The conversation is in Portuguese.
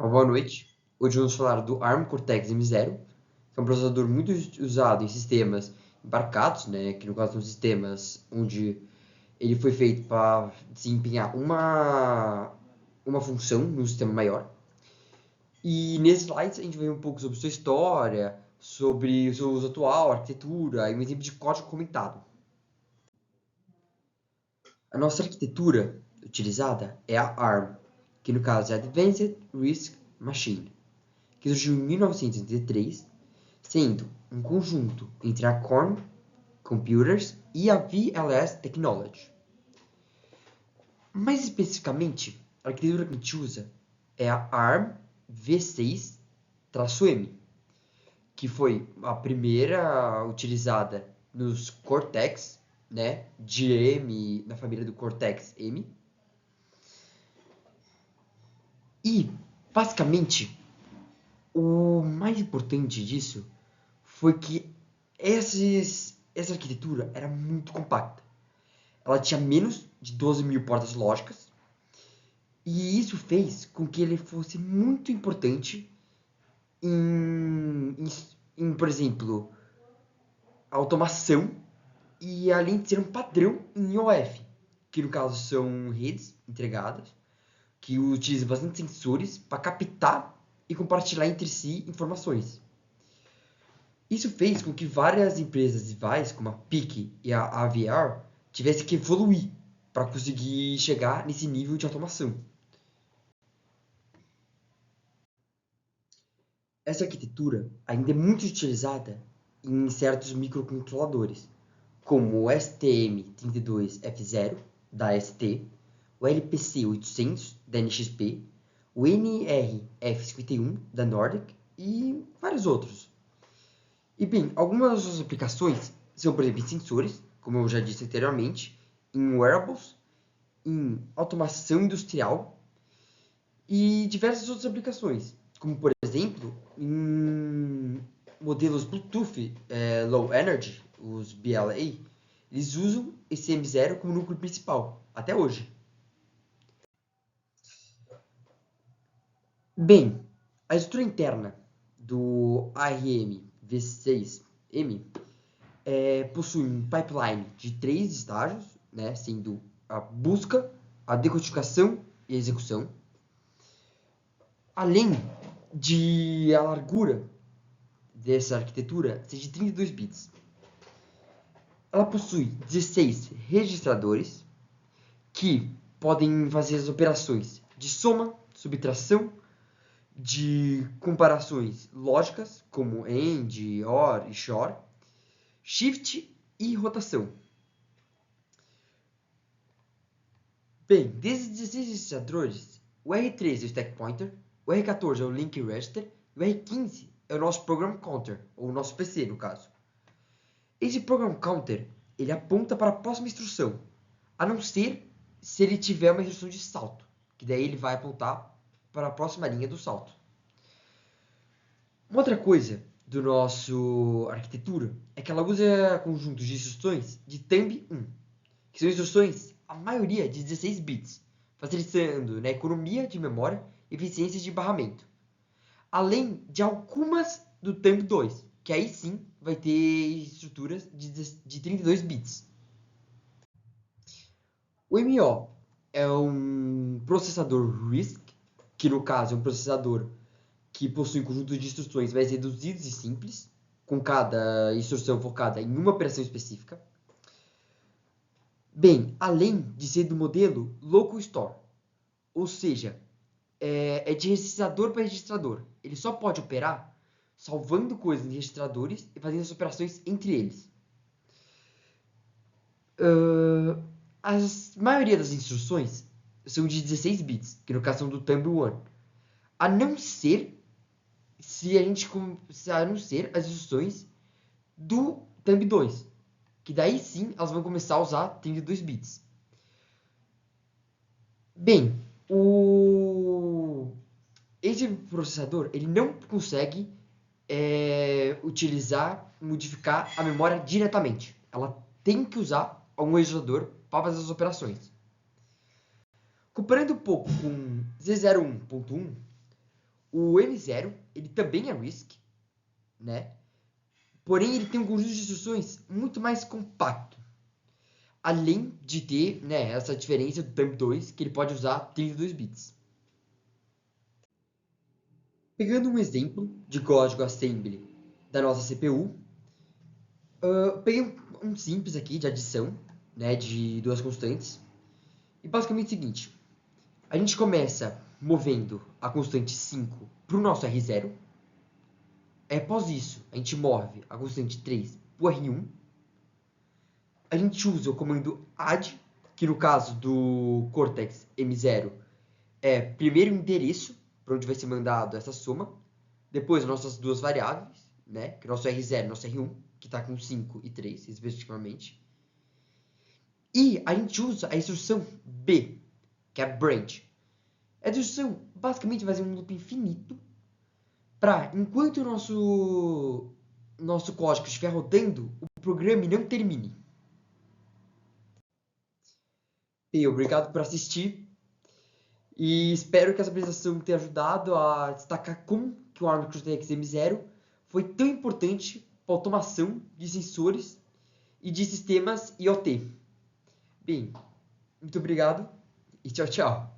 Uma boa noite. Hoje vamos falar do ARM Cortex-M0, que é um processador muito usado em sistemas embarcados, né, que no caso são sistemas onde ele foi feito para desempenhar uma função num sistema maior. E nesses slides a gente vai ver um pouco sobre sua história, sobre o seu uso atual, arquitetura e um exemplo de código comentado. A nossa arquitetura utilizada é a ARM, que no caso é Advanced RISC Machine, que surgiu em 1983, sendo um conjunto entre a Korn Computers e a VLS Technology. Mais especificamente, a arquitetura que a gente usa é a ARM V6-M, que foi a primeira utilizada nos Cortex, né, de M, na família do Cortex-M. E, basicamente, o mais importante disso foi que essa arquitetura era muito compacta. Ela tinha menos de 12.000 portas lógicas, e isso fez com que ele fosse muito importante por exemplo, automação, e além de ser um padrão em IOF, que no caso são redes entregadas, que utilizam bastante sensores para captar e compartilhar entre si informações. Isso fez com que várias empresas rivais, como a PIC e a AVR, tivessem que evoluir para conseguir chegar nesse nível de automação. Essa arquitetura ainda é muito utilizada em certos microcontroladores, como o STM32F0 da ST, o LPC800 da NXP, o NRF51 da Nordic e vários outros. E bem, algumas das suas aplicações são, por exemplo, em sensores, como eu já disse anteriormente, em wearables, em automação industrial e diversas outras aplicações, como por exemplo em modelos Bluetooth Low Energy, os BLA, eles usam esse M0 como núcleo principal, até hoje. Bem, a estrutura interna do ARM V6M possui um pipeline de 3 estágios, né, sendo a busca, a decodificação e a execução, além de a largura dessa arquitetura ser de 32 bits. Ela possui 16 registradores que podem fazer as operações de soma, subtração, de comparações lógicas, como AND, OR e XOR, shift e rotação. Bem, desses 16 registradores, o R13 é o stack pointer, o R14 é o link register e o R15 é o nosso program counter, ou o nosso PC no caso. Esse program counter ele aponta para a próxima instrução, a não ser se ele tiver uma instrução de salto, que daí ele vai apontar para a próxima linha do salto. Uma outra coisa do nosso arquitetura é que ela usa conjuntos de instruções de thumb 1, que são instruções, a maioria de 16 bits, facilitando na economia de memória e eficiência de barramento. Além de algumas do thumb 2, que aí sim vai ter estruturas de 32 bits. O MO é um processador RISC, que no caso é um processador que possui um conjunto de instruções mais reduzidos e simples, com cada instrução focada em uma operação específica. Bem, além de ser do modelo Local Store, ou seja, é de registrador para registrador. Ele só pode operar salvando coisas em registradores e fazendo as operações entre eles. A maioria das instruções são de 16 bits, que no caso são do Thumb 1, a não ser as instruções do Thumb 2, que daí sim elas vão começar a usar 32 bits. Bem, esse processador ele não consegue modificar a memória diretamente. Ela tem que usar um registrador para fazer as operações. Comparando um pouco com Z01.1, O M0, ele também é RISC, né? Porém, ele tem um conjunto de instruções muito mais compacto. Além de ter, né, essa diferença do TAMP2, que ele pode usar 32 bits. Pegando um exemplo de código assembly da nossa CPU, peguei um simples aqui de adição, né, de duas constantes. E basicamente é o seguinte, a gente começa movendo a constante 5 para o nosso R0. Após isso, a gente move a constante 3 para o R1. A gente usa o comando add, que no caso do Cortex M0 é primeiro o endereço para onde vai ser mandado essa soma, depois nossas duas variáveis, né, que é nosso R0 e nosso R1, que está com 5 e 3, respectivamente. E a gente usa a instrução B, que é branch. Essa instrução basicamente vai ser um loop infinito para, enquanto o nosso código estiver rodando, o programa não termine. E obrigado por assistir. E espero que essa apresentação tenha ajudado a destacar como que o ARM Cortex M0 foi tão importante para a automação de sensores e de sistemas IoT. Bem, muito obrigado e tchau, tchau.